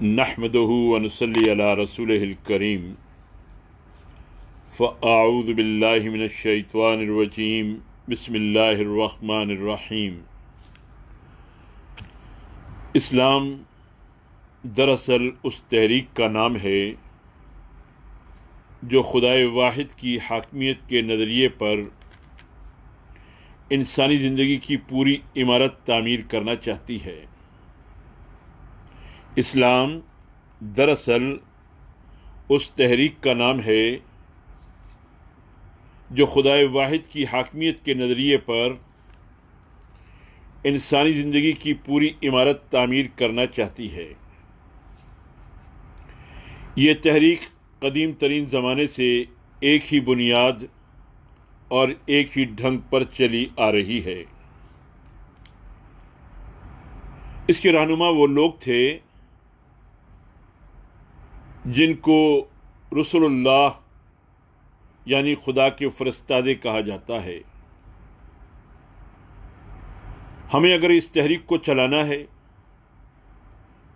نحمده ونصلي على رسوله الكريم فأعوذ بالله من الشيطان الرجيم بسم الله الرحمن الرحیم۔ اسلام دراصل اس تحریک کا نام ہے جو خدائے واحد کی حاکمیت کے نظریے پر انسانی زندگی کی پوری عمارت تعمیر کرنا چاہتی ہے۔ اسلام دراصل اس تحریک کا نام ہے جو خدائے واحد کی حاکمیت کے نظریے پر انسانی زندگی کی پوری عمارت تعمیر کرنا چاہتی ہے۔ یہ تحریک قدیم ترین زمانے سے ایک ہی بنیاد اور ایک ہی ڈھنگ پر چلی آ رہی ہے۔ اس کے رہنما وہ لوگ تھے جن کو رسول اللہ یعنی خدا کے فرستادے کہا جاتا ہے۔ ہمیں اگر اس تحریک کو چلانا ہے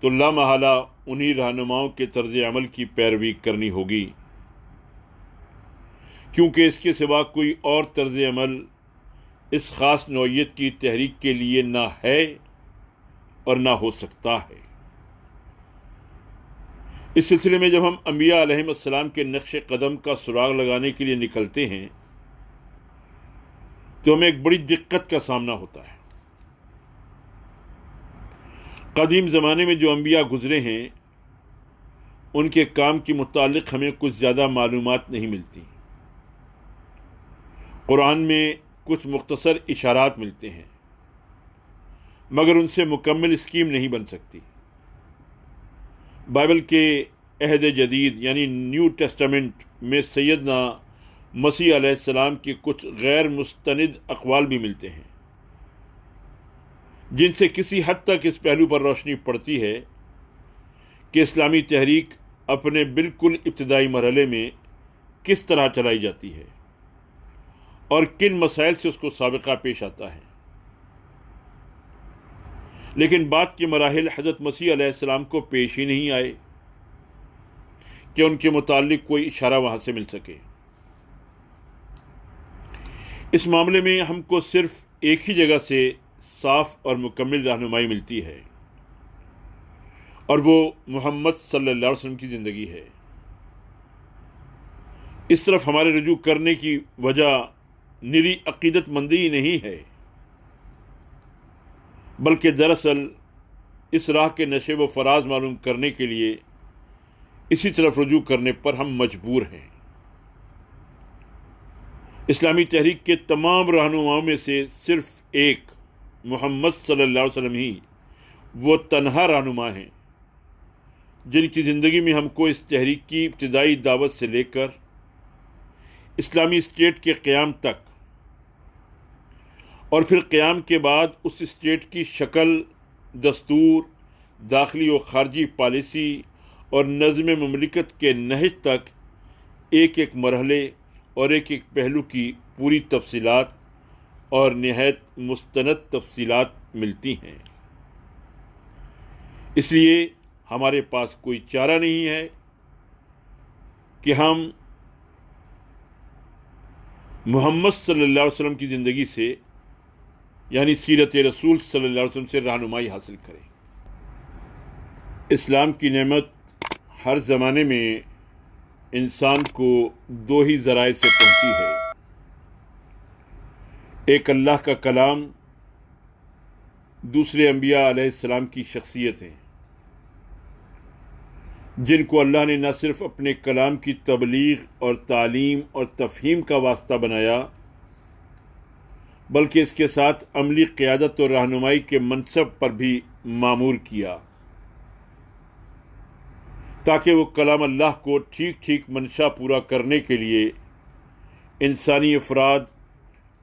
تو لامحالہ انہی رہنماؤں کے طرز عمل کی پیروی کرنی ہوگی، کیونکہ اس کے سوا کوئی اور طرز عمل اس خاص نوعیت کی تحریک کے لیے نہ ہے اور نہ ہو سکتا ہے۔ اس سلسلے میں جب ہم انبیاء علیہم السلام کے نقش قدم کا سراغ لگانے کے لیے نکلتے ہیں تو ہمیں ایک بڑی دقت کا سامنا ہوتا ہے۔ قدیم زمانے میں جو انبیاء گزرے ہیں ان کے کام کے متعلق ہمیں کچھ زیادہ معلومات نہیں ملتی۔ قرآن میں کچھ مختصر اشارات ملتے ہیں، مگر ان سے مکمل اسکیم نہیں بن سکتی۔ بائبل کے عہد جدید یعنی نیو ٹیسٹامنٹ میں سیدنا مسیح علیہ السلام کے کچھ غیر مستند اقوال بھی ملتے ہیں، جن سے کسی حد تک اس پہلو پر روشنی پڑتی ہے کہ اسلامی تحریک اپنے بالکل ابتدائی مرحلے میں کس طرح چلائی جاتی ہے اور کن مسائل سے اس کو سابقہ پیش آتا ہے۔ لیکن بعد کے مراحل حضرت مسیح علیہ السلام کو پیش ہی نہیں آئے کہ ان کے متعلق کوئی اشارہ وہاں سے مل سکے۔ اس معاملے میں ہم کو صرف ایک ہی جگہ سے صاف اور مکمل رہنمائی ملتی ہے، اور وہ محمد صلی اللہ علیہ وسلم کی زندگی ہے۔ اس طرف ہمارے رجوع کرنے کی وجہ نری عقیدت مندی ہی نہیں ہے، بلکہ دراصل اس راہ کے نشیب و فراز معلوم کرنے کے لیے اسی طرف رجوع کرنے پر ہم مجبور ہیں۔ اسلامی تحریک کے تمام رہنماؤں میں سے صرف ایک محمد صلی اللہ علیہ وسلم ہی وہ تنہا رہنما ہیں جن کی زندگی میں ہم کو اس تحریک کی ابتدائی دعوت سے لے کر اسلامی اسٹیٹ کے قیام تک اور پھر قیام کے بعد اس اسٹیٹ کی شکل، دستور، داخلی و خارجی پالیسی اور نظم مملکت کے نہج تک ایک ایک مرحلے اور ایک ایک پہلو کی پوری تفصیلات اور نہایت مستند تفصیلات ملتی ہیں۔ اس لیے ہمارے پاس کوئی چارہ نہیں ہے کہ ہم محمد صلی اللہ علیہ وسلم کی زندگی سے یعنی سیرت رسول صلی اللہ علیہ وسلم سے رہنمائی حاصل کریں۔ اسلام کی نعمت ہر زمانے میں انسان کو دو ہی ذرائع سے پہنچی ہے، ایک اللہ کا کلام، دوسرے انبیاء علیہ السلام کی شخصیتیں، جن کو اللہ نے نہ صرف اپنے کلام کی تبلیغ اور تعلیم اور تفہیم کا واسطہ بنایا، بلکہ اس کے ساتھ عملی قیادت اور رہنمائی کے منصب پر بھی مامور کیا، تاکہ وہ کلام اللہ کو ٹھیک ٹھیک منشا پورا کرنے کے لیے انسانی افراد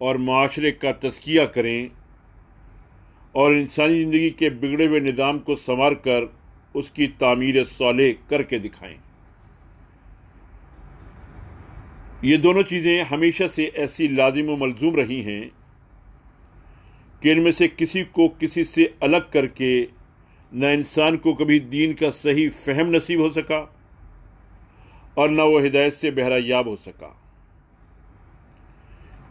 اور معاشرے کا تزکیہ کریں اور انسانی زندگی کے بگڑے ہوئے نظام کو سنوار کر اس کی تعمیر صالح کر کے دکھائیں۔ یہ دونوں چیزیں ہمیشہ سے ایسی لازم و ملزوم رہی ہیں کہ ان میں سے کسی کو کسی سے الگ کر کے نہ انسان کو کبھی دین کا صحیح فہم نصیب ہو سکا اور نہ وہ ہدایت سے بہرہ یاب ہو سکا۔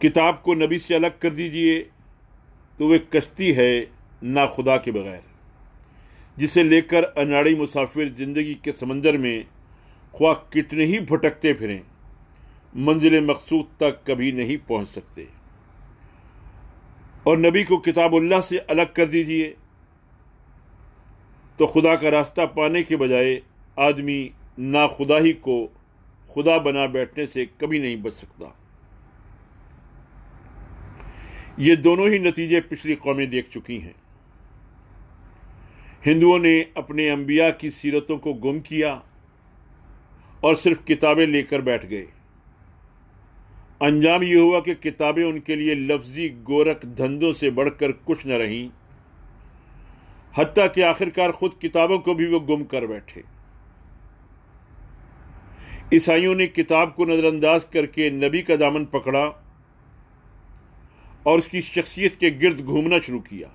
کتاب کو نبی سے الگ کر دیجئے تو وہ کشتی ہے نا خدا کے بغیر، جسے لے کر اناڑی مسافر زندگی کے سمندر میں خواہ کتنے ہی بھٹکتے پھریں منزل مقصود تک کبھی نہیں پہنچ سکتے۔ اور نبی کو کتاب اللہ سے الگ کر دیجئے تو خدا کا راستہ پانے کے بجائے آدمی نا خدا ہی کو خدا بنا بیٹھنے سے کبھی نہیں بچ سکتا۔ یہ دونوں ہی نتیجے پچھلی قومیں دیکھ چکی ہیں۔ ہندوؤں نے اپنے انبیاء کی سیرتوں کو گم کیا اور صرف کتابیں لے کر بیٹھ گئے۔ انجام یہ ہوا کہ کتابیں ان کے لیے لفظی گورکھ دھندوں سے بڑھ کر کچھ نہ رہیں، حتیٰ کہ آخرکار خود کتابوں کو بھی وہ گم کر بیٹھے۔ عیسائیوں نے کتاب کو نظر انداز کر کے نبی کا دامن پکڑا اور اس کی شخصیت کے گرد گھومنا شروع کیا۔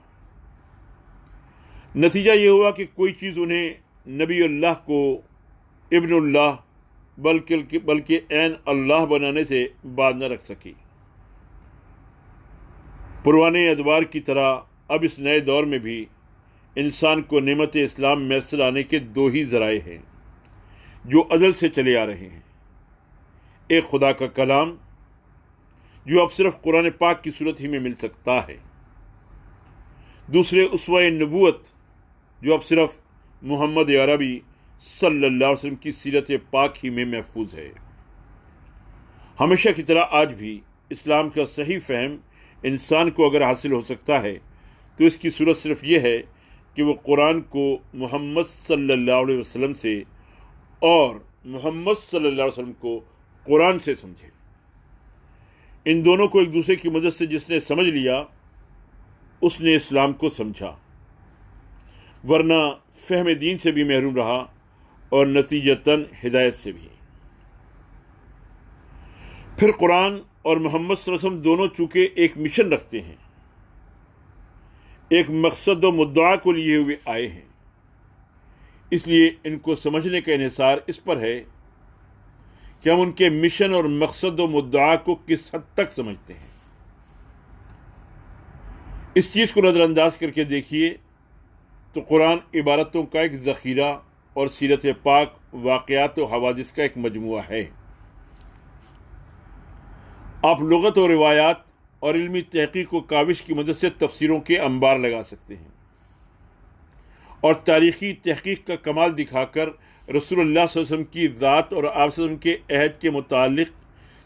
نتیجہ یہ ہوا کہ کوئی چیز انہیں نبی اللہ کو ابن اللہ بلکہ عین اللہ بنانے سے باز نہ رکھ سکی۔ پرانے ادوار کی طرح اب اس نئے دور میں بھی انسان کو نعمت اسلام میسر آنے کے دو ہی ذرائع ہیں جو ازل سے چلے آ رہے ہیں۔ ایک خدا کا کلام جو اب صرف قرآن پاک کی صورت ہی میں مل سکتا ہے، دوسرے اسوہ نبوت جو اب صرف محمد عربی صلی اللہ علیہ وسلم کی سیرت پاک ہی میں محفوظ ہے۔ ہمیشہ کی طرح آج بھی اسلام کا صحیح فہم انسان کو اگر حاصل ہو سکتا ہے تو اس کی صورت صرف یہ ہے کہ وہ قرآن کو محمد صلی اللہ علیہ وسلم سے اور محمد صلی اللہ علیہ وسلم کو قرآن سے سمجھے۔ ان دونوں کو ایک دوسرے کی مدد سے جس نے سمجھ لیا اس نے اسلام کو سمجھا، ورنہ فہم دین سے بھی محروم رہا اور نتیجتاً ہدایت سے بھی۔ پھر قرآن اور محمد صلی اللہ علیہ وسلم دونوں چونکہ ایک مشن رکھتے ہیں، ایک مقصد و مدعا کو لیے ہوئے آئے ہیں، اس لیے ان کو سمجھنے کا انحصار اس پر ہے کہ ہم ان کے مشن اور مقصد و مدعا کو کس حد تک سمجھتے ہیں۔ اس چیز کو نظر انداز کر کے دیکھیے تو قرآن عبارتوں کا ایک ذخیرہ اور سیرت پاک واقعات و حوادث کا ایک مجموعہ ہے۔ آپ لغت و روایات اور علمی تحقیق و کاوش کی مدد سے تفسیروں کے انبار لگا سکتے ہیں اور تاریخی تحقیق کا کمال دکھا کر رسول اللہ صلی اللہ علیہ وسلم کی ذات اور آپ صلی اللہ علیہ وسلم کے عہد کے متعلق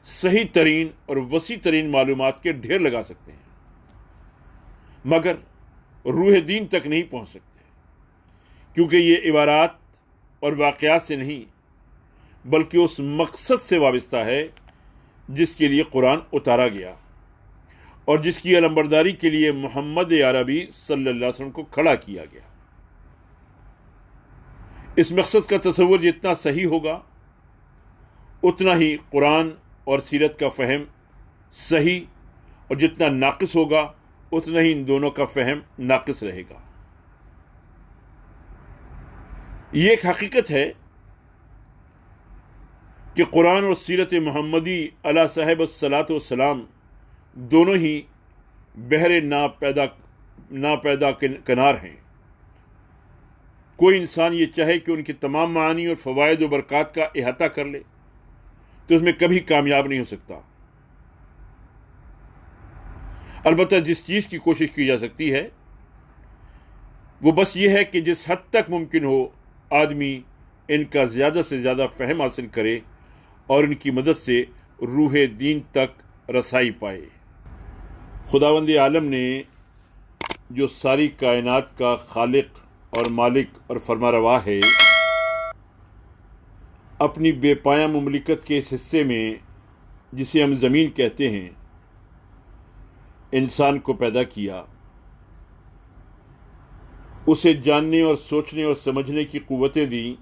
صحیح ترین اور وسیع ترین معلومات کے ڈھیر لگا سکتے ہیں، مگر روح دین تک نہیں پہنچ سکتے، کیونکہ یہ عبارات اور واقعات سے نہیں بلکہ اس مقصد سے وابستہ ہے جس کے لیے قرآن اتارا گیا اور جس کی علمبرداری کے لیے محمد عربی صلی اللہ علیہ وسلم کو کھڑا کیا گیا۔ اس مقصد کا تصور جتنا صحیح ہوگا اتنا ہی قرآن اور سیرت کا فہم صحیح، اور جتنا ناقص ہوگا اتنا ہی ان دونوں کا فہم ناقص رہے گا۔ یہ ایک حقیقت ہے کہ قرآن اور سیرت محمدی علی صاحب الصلاۃ والسلام دونوں ہی بحر ناپیدا کنار ہیں۔ کوئی انسان یہ چاہے کہ ان کے تمام معانی اور فوائد و برکات کا احاطہ کر لے تو اس میں کبھی کامیاب نہیں ہو سکتا۔ البتہ جس چیز کی کوشش کی جا سکتی ہے وہ بس یہ ہے کہ جس حد تک ممکن ہو آدمی ان کا زیادہ سے زیادہ فہم حاصل کرے اور ان کی مدد سے روح دین تک رسائی پائے۔ خداوند عالم نے جو ساری کائنات کا خالق اور مالک اور فرمانروا ہے، اپنی بے پایہ مملکت کے اس حصے میں جسے ہم زمین کہتے ہیں انسان کو پیدا کیا، اسے جاننے اور سوچنے اور سمجھنے کی قوتیں دیں،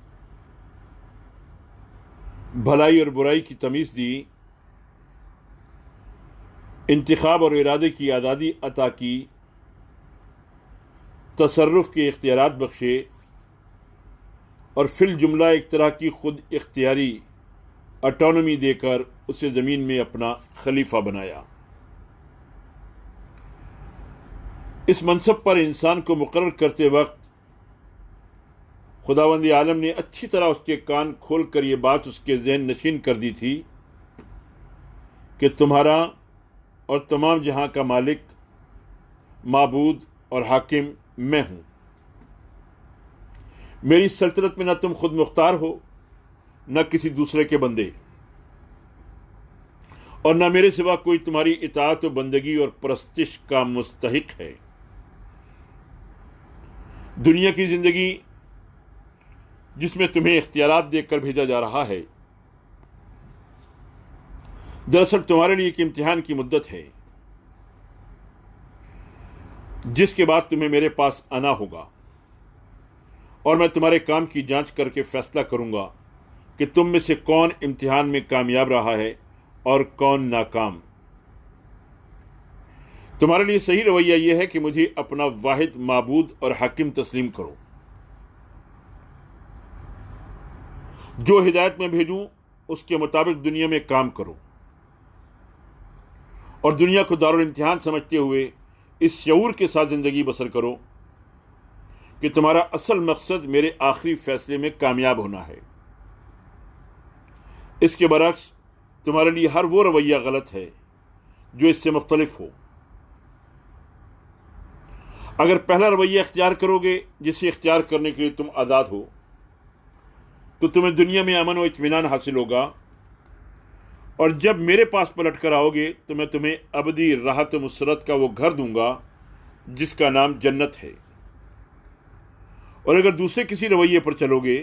بھلائی اور برائی کی تمیز دی، انتخاب اور ارادے کی آزادی عطا کی، تصرف کے اختیارات بخشے، اور فی الجملہ ایک طرح کی خود اختیاری اٹانومی دے کر اسے زمین میں اپنا خلیفہ بنایا۔ اس منصب پر انسان کو مقرر کرتے وقت خداوند عالم نے اچھی طرح اس کے کان کھول کر یہ بات اس کے ذہن نشین کر دی تھی کہ تمہارا اور تمام جہاں کا مالک، معبود اور حاکم میں ہوں۔ میری سلطنت میں نہ تم خود مختار ہو، نہ کسی دوسرے کے بندے، اور نہ میرے سوا کوئی تمہاری اطاعت و بندگی اور پرستش کا مستحق ہے۔ دنیا کی زندگی جس میں تمہیں اختیارات دے کر بھیجا جا رہا ہے، دراصل تمہارے لیے ایک امتحان کی مدت ہے، جس کے بعد تمہیں میرے پاس آنا ہوگا، اور میں تمہارے کام کی جانچ کر کے فیصلہ کروں گا کہ تم میں سے کون امتحان میں کامیاب رہا ہے اور کون ناکام۔ تمہارے لیے صحیح رویہ یہ ہے کہ مجھے اپنا واحد معبود اور حاکم تسلیم کرو۔ جو ہدایت میں بھیجوں اس کے مطابق دنیا میں کام کرو، اور دنیا کو دارالامتحان سمجھتے ہوئے اس شعور کے ساتھ زندگی بسر کرو کہ تمہارا اصل مقصد میرے آخری فیصلے میں کامیاب ہونا ہے۔ اس کے برعکس تمہارے لیے ہر وہ رویہ غلط ہے جو اس سے مختلف ہو۔ اگر پہلا رویہ اختیار کرو گے جسے اختیار کرنے کے لیے تم آزاد ہو، تو تمہیں دنیا میں امن و اطمینان حاصل ہوگا، اور جب میرے پاس پلٹ کر آؤ گے تو میں تمہیں ابدی راحت و مسرت کا وہ گھر دوں گا جس کا نام جنت ہے۔ اور اگر دوسرے کسی رویے پر چلو گے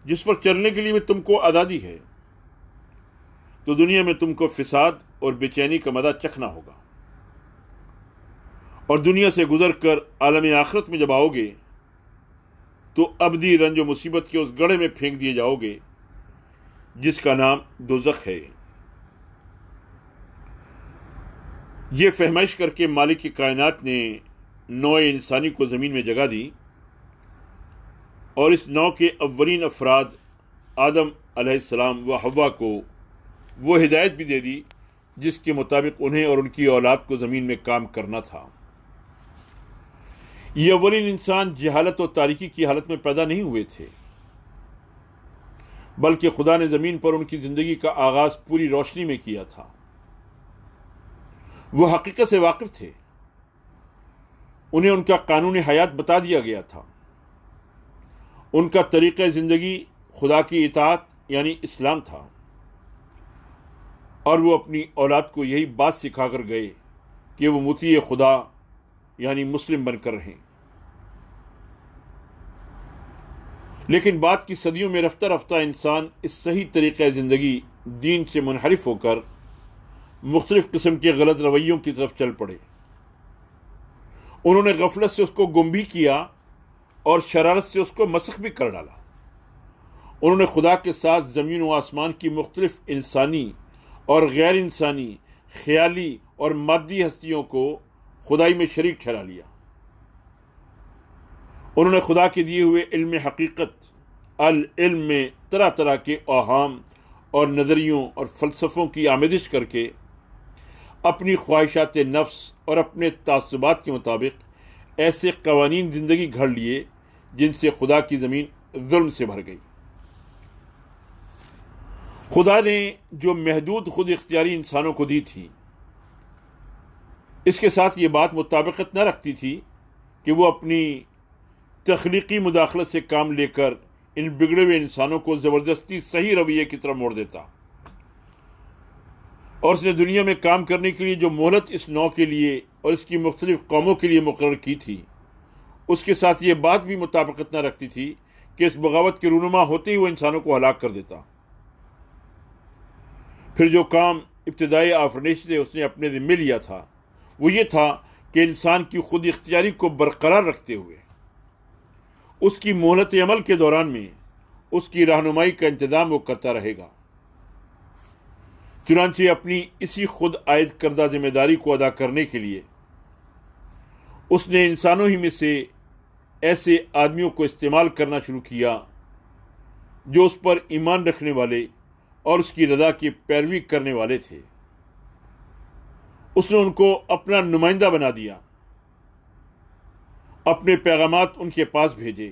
جس پر چلنے کے لیے بھی تم کو آزادی ہے، تو دنیا میں تم کو فساد اور بے چینی کا مزہ چکھنا ہوگا، اور دنیا سے گزر کر عالم آخرت میں جب آؤ گے تو ابدی رنج و مصیبت کے اس گڑھے میں پھینک دیے جاؤ گے جس کا نام دوزخ ہے۔ یہ فہمائش کر کے مالک کائنات نے نوع انسانی کو زمین میں جگہ دی، اور اس نوع کے اولین افراد آدم علیہ السلام و حوا کو وہ ہدایت بھی دے دی جس کے مطابق انہیں اور ان کی اولاد کو زمین میں کام کرنا تھا۔ یہ اولین انسان جہالت و تاریکی کی حالت میں پیدا نہیں ہوئے تھے، بلکہ خدا نے زمین پر ان کی زندگی کا آغاز پوری روشنی میں کیا تھا۔ وہ حقیقت سے واقف تھے، انہیں ان کا قانون حیات بتا دیا گیا تھا، ان کا طریقہ زندگی خدا کی اطاعت یعنی اسلام تھا، اور وہ اپنی اولاد کو یہی بات سکھا کر گئے کہ وہ مطیع خدا یعنی مسلم بن کر رہیں۔ لیکن بعد کی صدیوں میں رفتہ رفتہ انسان اس صحیح طریقہ زندگی دین سے منحرف ہو کر مختلف قسم کے غلط رویوں کی طرف چل پڑے۔ انہوں نے غفلت سے اس کو گم بھی کیا اور شرارت سے اس کو مسخ بھی کر ڈالا۔ انہوں نے خدا کے ساتھ زمین و آسمان کی مختلف انسانی اور غیر انسانی، خیالی اور مادی ہستیوں کو خدائی میں شریک ٹھہرا لیا۔ انہوں نے خدا کے دیے ہوئے علم حقیقت العلم میں طرح طرح کے اوہام اور نظریوں اور فلسفوں کی آمیزش کر کے اپنی خواہشات نفس اور اپنے تعصبات کے مطابق ایسے قوانین زندگی گھڑ لیے جن سے خدا کی زمین ظلم سے بھر گئی۔ خدا نے جو محدود خود اختیاری انسانوں کو دی تھی، اس کے ساتھ یہ بات مطابقت نہ رکھتی تھی کہ وہ اپنی تخلیقی مداخلت سے کام لے کر ان بگڑے ہوئے انسانوں کو زبردستی صحیح رویے کی طرف موڑ دیتا، اور اس نے دنیا میں کام کرنے کے لیے جو مہلت اس نوع کے لیے اور اس کی مختلف قوموں کے لیے مقرر کی تھی، اس کے ساتھ یہ بات بھی مطابقت نہ رکھتی تھی کہ اس بغاوت کے رونما ہوتے ہی وہ انسانوں کو ہلاک کر دیتا۔ پھر جو کام ابتدائی آفرینش سے اس نے اپنے ذمے لیا تھا وہ یہ تھا کہ انسان کی خود اختیاری کو برقرار رکھتے ہوئے اس کی مہلت عمل کے دوران میں اس کی رہنمائی کا انتظام وہ کرتا رہے گا۔ چنانچہ اپنی اسی خود عائد کردہ ذمہ داری کو ادا کرنے کے لیے اس نے انسانوں ہی میں سے ایسے آدمیوں کو استعمال کرنا شروع کیا جو اس پر ایمان رکھنے والے اور اس کی رضا کی پیروی کرنے والے تھے۔ اس نے ان کو اپنا نمائندہ بنا دیا، اپنے پیغامات ان کے پاس بھیجے،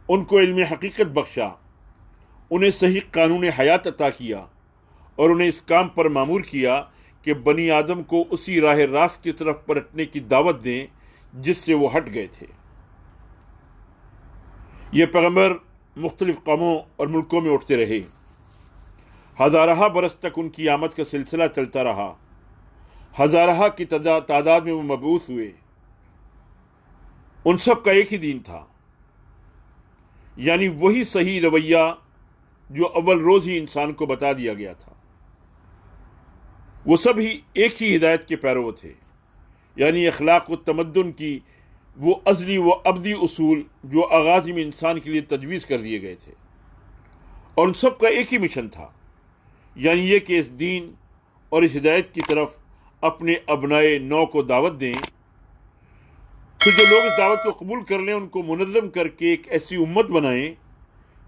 ان کو علم حقیقت بخشا، انہیں صحیح قانون حیات عطا کیا اور انہیں اس کام پر مامور کیا کہ بنی آدم کو اسی راہ راست کی طرف پلٹنے کی دعوت دیں جس سے وہ ہٹ گئے تھے۔ یہ پیغمبر مختلف قوموں اور ملکوں میں اٹھتے رہے، ہزارہ برس تک ان کی آمد کا سلسلہ چلتا رہا، ہزارہ کی تعداد میں وہ مبعوث ہوئے۔ ان سب کا ایک ہی دین تھا، یعنی وہی صحیح رویہ جو اول روز ہی انسان کو بتا دیا گیا تھا۔ وہ سب ہی ایک ہی ہدایت کے پیرو تھے، یعنی اخلاق و تمدن کی وہ ازلی و ابدی اصول جو آغاز میں انسان کے لیے تجویز کر دیے گئے تھے، اور ان سب کا ایک ہی مشن تھا، یعنی یہ کہ اس دین اور اس ہدایت کی طرف اپنے ابنائے نو کو دعوت دیں۔ پھر جو لوگ اس دعوت کو قبول کر لیں ان کو منظم کر کے ایک ایسی امت بنائیں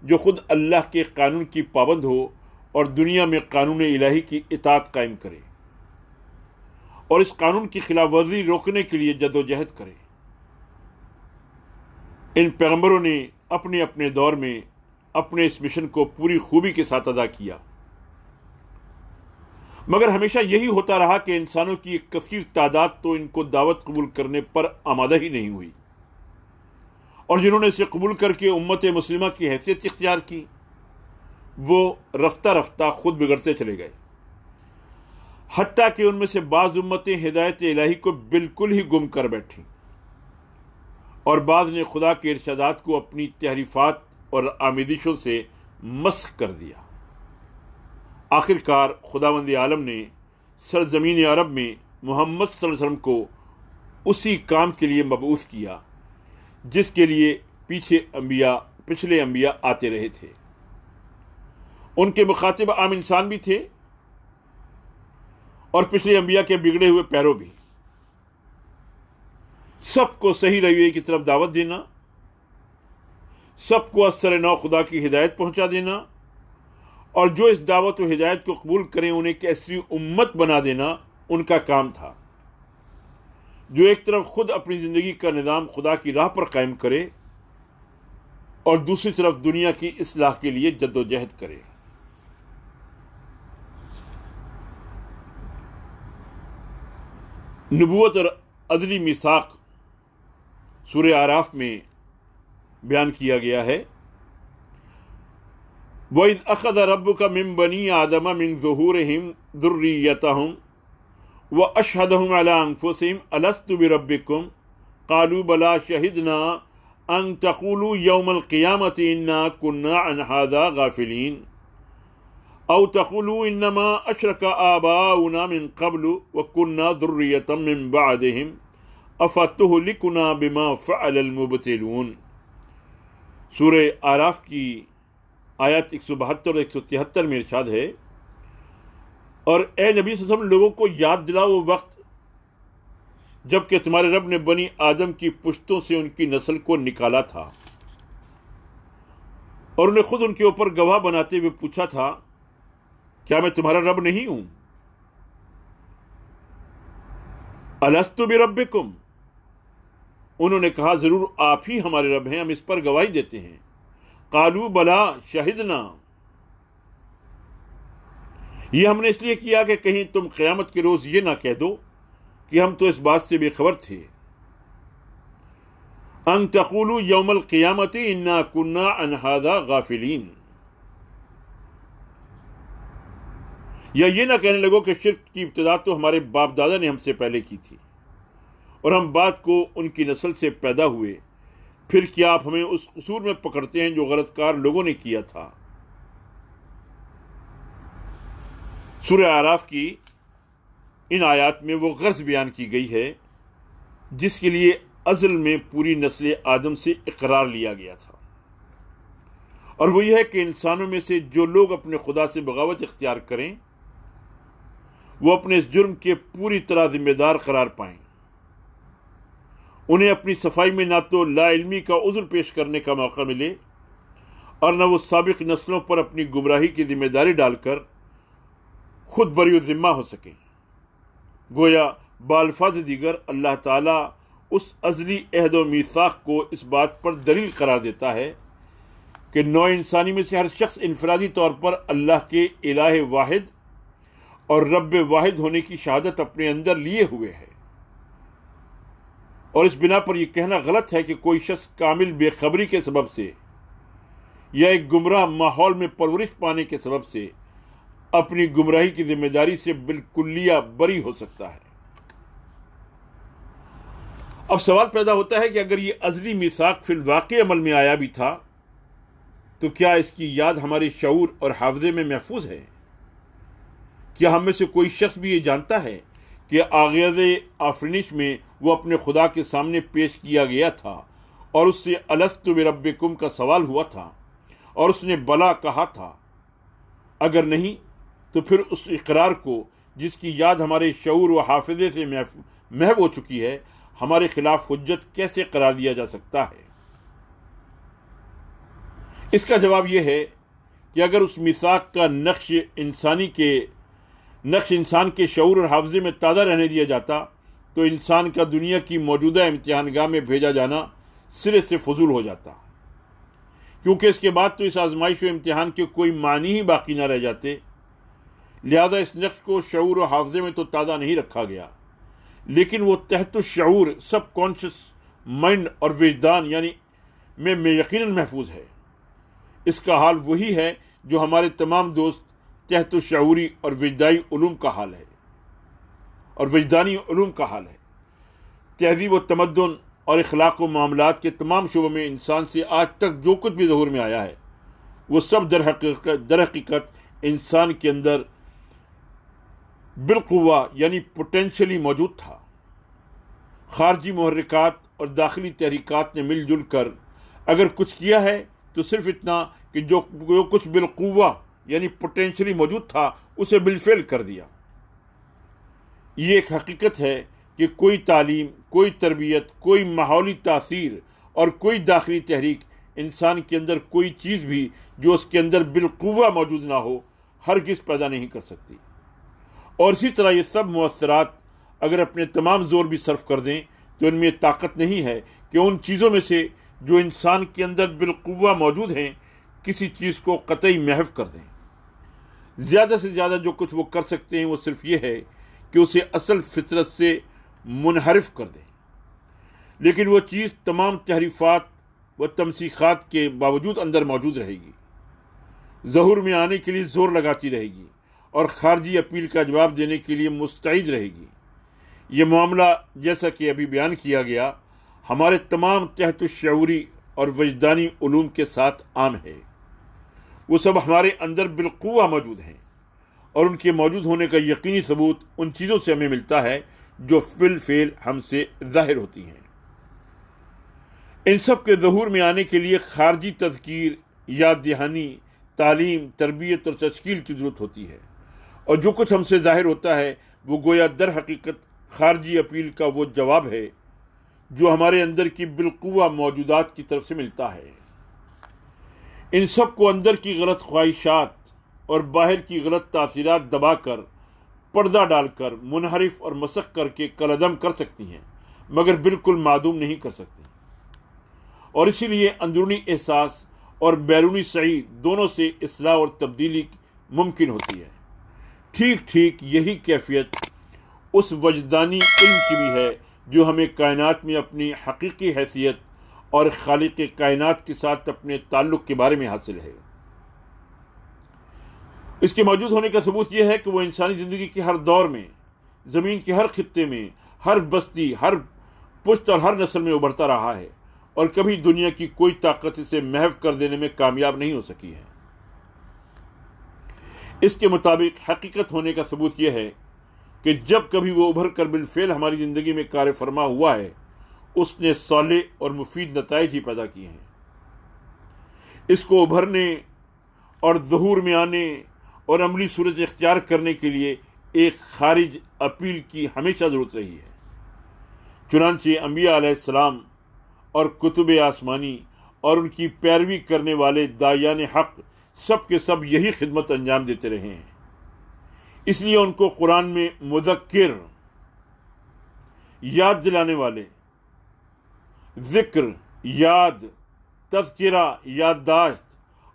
جو خود اللہ کے قانون کی پابند ہو اور دنیا میں قانون الہی کی اطاعت قائم کرے اور اس قانون کی خلاف ورزی روکنے کے لیے جد و جہد کرے۔ ان پیغمبروں نے اپنے اپنے دور میں اپنے اس مشن کو پوری خوبی کے ساتھ ادا کیا، مگر ہمیشہ یہی ہوتا رہا کہ انسانوں کی ایک کثیر تعداد تو ان کو دعوت قبول کرنے پر آمادہ ہی نہیں ہوئی، اور جنہوں نے اسے قبول کر کے امت مسلمہ کی حیثیت اختیار کی وہ رفتہ رفتہ خود بگڑتے چلے گئے، حتیٰ کہ ان میں سے بعض امتیں ہدایت الہی کو بالکل ہی گم کر بیٹھیں، اور بعض نے خدا کے ارشادات کو اپنی تحریفات اور آمیزشوں سے مسخ کر دیا۔ آخر کار خداوند عالم نے سرزمین عرب میں محمد صلی اللہ علیہ وسلم کو اسی کام کے لیے مبعوث کیا جس کے لیے پچھلے انبیاء آتے رہے تھے۔ ان کے مخاطب عام انسان بھی تھے اور پچھلے انبیاء کے بگڑے ہوئے پیرو بھی۔ سب کو صحیح رویے کی طرف دعوت دینا، سب کو از سر نو خدا کی ہدایت پہنچا دینا، اور جو اس دعوت و ہدایت کو قبول کریں انہیں ایک ایسی امت بنا دینا ان کا کام تھا جو ایک طرف خود اپنی زندگی کا نظام خدا کی راہ پر قائم کرے اور دوسری طرف دنیا کی اصلاح کے لیے جد و جہد کرے۔ نبوت اور عدلی میثاق سورہ اعراف میں بیان کیا گیا ہے، وَإِذْ أَخَذَ رَبُّكَ مِن بَنِي آدَمَ مِن ظُهُورِهِمْ ذُرِّيَّتَهُمْ وَأَشْهَدَهُمْ عَلَىٰ أَنفُسِهِمْ أَلَسْتُ بِرَبِّكُمْ قَالُوا بَلَىٰ شَهِدْنَا أَن تَقُولُوا يَوْمَ الْقِيَامَةِ إِنَّا كُنَّا عَنْ هَٰذَا غَافِلِينَ أَوْ تَقُولُوا إِنَّمَا أَشْرَكَ آبَاؤُنَا مِن قَبْلُ وَكُنَّا ذُرِّيَّةً مِّن بَعْدِهِمْ أَفَتُهْلِكُنَا بِمَا فَعَلَ الْمُبْطِلُونَ۔ سورہ اعراف کی آیات 172 اور 173 میں ارشاد ہے، اور اے نبی صلی اللہ علیہ وسلم لوگوں کو یاد دلاؤ وہ وقت جب کہ تمہارے رب نے بنی آدم کی پشتوں سے ان کی نسل کو نکالا تھا اور انہیں خود ان کے اوپر گواہ بناتے ہوئے پوچھا تھا کیا میں تمہارا رب نہیں ہوں؟ الست بربکم، انہوں نے کہا ضرور آپ ہی ہمارے رب ہیں، ہم اس پر گواہی دیتے ہیں۔ قالوا بلا شہدنا، یہ ہم نے اس لیے کیا کہ کہیں تم قیامت کے روز یہ نہ کہہ دو کہ ہم تو اس بات سے بے خبر تھے۔ ان تقولوا یوم القیامت انا کنا عن ھذا غافلین، یا یہ نہ کہنے لگو کہ شرک کی ابتدا تو ہمارے باپ دادا نے ہم سے پہلے کی تھی اور ہم بعد کو ان کی نسل سے پیدا ہوئے، پھر کیا آپ ہمیں اس قصور میں پکڑتے ہیں جو غلط کار لوگوں نے کیا تھا۔ سورہ اعراف کی ان آیات میں وہ غرض بیان کی گئی ہے جس کے لیے ازل میں پوری نسل آدم سے اقرار لیا گیا تھا، اور وہ یہ ہے کہ انسانوں میں سے جو لوگ اپنے خدا سے بغاوت اختیار کریں وہ اپنے اس جرم کے پوری طرح ذمہ دار قرار پائیں، انہیں اپنی صفائی میں نہ تو لا علمی کا عذر پیش کرنے کا موقع ملے اور نہ وہ سابق نسلوں پر اپنی گمراہی کی ذمہ داری ڈال کر خود بری ذمہ ہو سکیں۔ گویا بالفاظ دیگر اللہ تعالیٰ اس ازلی عہد و میثاق کو اس بات پر دلیل قرار دیتا ہے کہ نوع انسانی میں سے ہر شخص انفرادی طور پر اللہ کے الہ واحد اور رب واحد ہونے کی شہادت اپنے اندر لیے ہوئے ہے، اور اس بنا پر یہ کہنا غلط ہے کہ کوئی شخص کامل بے خبری کے سبب سے یا ایک گمراہ ماحول میں پرورش پانے کے سبب سے اپنی گمراہی کی ذمہ داری سے بالکلیہ بری ہو سکتا ہے۔ اب سوال پیدا ہوتا ہے کہ اگر یہ ازلی میثاق فی الواقع عمل میں آیا بھی تھا تو کیا اس کی یاد ہمارے شعور اور حافظے میں محفوظ ہے؟ کیا ہم میں سے کوئی شخص بھی یہ جانتا ہے کہ آغاز آفرینش میں وہ اپنے خدا کے سامنے پیش کیا گیا تھا اور اس سے الست بربکم کا سوال ہوا تھا اور اس نے بلا کہا تھا؟ اگر نہیں تو پھر اس اقرار کو جس کی یاد ہمارے شعور و حافظے سے محو ہو چکی ہے ہمارے خلاف حجت کیسے قرار دیا جا سکتا ہے؟ اس کا جواب یہ ہے کہ اگر اس میثاق کا نقش انسان کے شعور اور حافظے میں تازہ رہنے دیا جاتا تو انسان کا دنیا کی موجودہ امتحان گاہ میں بھیجا جانا سرے سے فضول ہو جاتا، کیونکہ اس کے بعد تو اس آزمائش و امتحان کے کوئی معنی ہی باقی نہ رہ جاتے۔ لہذا اس نقش کو شعور و حافظے میں تو تازہ نہیں رکھا گیا، لیکن وہ تحت الشعور سب کانشس مائنڈ اور وجدان یعنی میں یقیناً محفوظ ہے۔ اس کا حال وہی ہے جو ہمارے تمام دوست تحت الشعوری اور وجدانی علوم کا حال ہے۔ تہذیب و تمدن اور اخلاق و معاملات کے تمام شعبوں میں انسان سے آج تک جو کچھ بھی ظہور میں آیا ہے وہ سب در حقیقت انسان کے اندر بالقوہ یعنی پوٹینشلی موجود تھا۔ خارجی محرکات اور داخلی تحریکات نے مل جل کر اگر کچھ کیا ہے تو صرف اتنا کہ جو کچھ بالقوہ یعنی پوٹینشلی موجود تھا اسے بالفعل کر دیا۔ یہ ایک حقیقت ہے کہ کوئی تعلیم، کوئی تربیت، کوئی ماحولی تاثیر اور کوئی داخلی تحریک انسان کے اندر کوئی چیز بھی جو اس کے اندر بالقوہ موجود نہ ہو ہرگز پیدا نہیں کر سکتی۔ اور اسی طرح یہ سب مؤثرات اگر اپنے تمام زور بھی صرف کر دیں تو ان میں طاقت نہیں ہے کہ ان چیزوں میں سے جو انسان کے اندر بالقوہ موجود ہیں کسی چیز کو قطعی محو کر دیں۔ زیادہ سے زیادہ جو کچھ وہ کر سکتے ہیں وہ صرف یہ ہے کہ اسے اصل فطرت سے منحرف کر دیں، لیکن وہ چیز تمام تحریفات و تمسیخات کے باوجود اندر موجود رہے گی، ظہور میں آنے کے لیے زور لگاتی رہے گی اور خارجی اپیل کا جواب دینے کے لیے مستعد رہے گی۔ یہ معاملہ جیسا کہ ابھی بیان کیا گیا ہمارے تمام تحت الشعوری اور وجدانی علوم کے ساتھ عام ہے۔ وہ سب ہمارے اندر بالقوہ موجود ہیں اور ان کے موجود ہونے کا یقینی ثبوت ان چیزوں سے ہمیں ملتا ہے جو بالفعل ہم سے ظاہر ہوتی ہیں۔ ان سب کے ظہور میں آنے کے لیے خارجی تذکیر، یاد دہانی، تعلیم، تربیت اور تشکیل کی ضرورت ہوتی ہے، اور جو کچھ ہم سے ظاہر ہوتا ہے وہ گویا در حقیقت خارجی اپیل کا وہ جواب ہے جو ہمارے اندر کی بالقوہ موجودات کی طرف سے ملتا ہے۔ ان سب کو اندر کی غلط خواہشات اور باہر کی غلط تاثیرات دبا کر، پردہ ڈال کر، منحرف اور مسخ کر کے کالعدم کر سکتی ہیں، مگر بالکل معدوم نہیں کر سکتی۔ اور اسی لیے اندرونی احساس اور بیرونی سعی دونوں سے اصلاح اور تبدیلی ممکن ہوتی ہے۔ ٹھیک یہی کیفیت اس وجدانی علم کی بھی ہے جو ہمیں کائنات میں اپنی حقیقی حیثیت اور خالق کائنات کے ساتھ اپنے تعلق کے بارے میں حاصل ہے۔ اس کے موجود ہونے کا ثبوت یہ ہے کہ وہ انسانی زندگی کے ہر دور میں، زمین کے ہر خطے میں، ہر بستی، ہر پشت اور ہر نسل میں ابھرتا رہا ہے، اور کبھی دنیا کی کوئی طاقت اسے محو کر دینے میں کامیاب نہیں ہو سکی ہے۔ اس کے مطابق حقیقت ہونے کا ثبوت یہ ہے کہ جب کبھی وہ ابھر کر بالفعل ہماری زندگی میں کار فرما ہوا ہے اس نے صالح اور مفید نتائج ہی پیدا کیے ہیں۔ اس کو ابھرنے اور ظہور میں آنے اور عملی صورت اختیار کرنے کے لیے ایک خارج اپیل کی ہمیشہ ضرورت رہی ہے۔ چنانچہ انبیاء علیہ السلام اور کتب آسمانی اور ان کی پیروی کرنے والے داعیان حق سب کے سب یہی خدمت انجام دیتے رہے ہیں۔ اس لیے ان کو قرآن میں مذکر، یاد دلانے والے، ذکر، یاد، تذکرہ، یادداشت،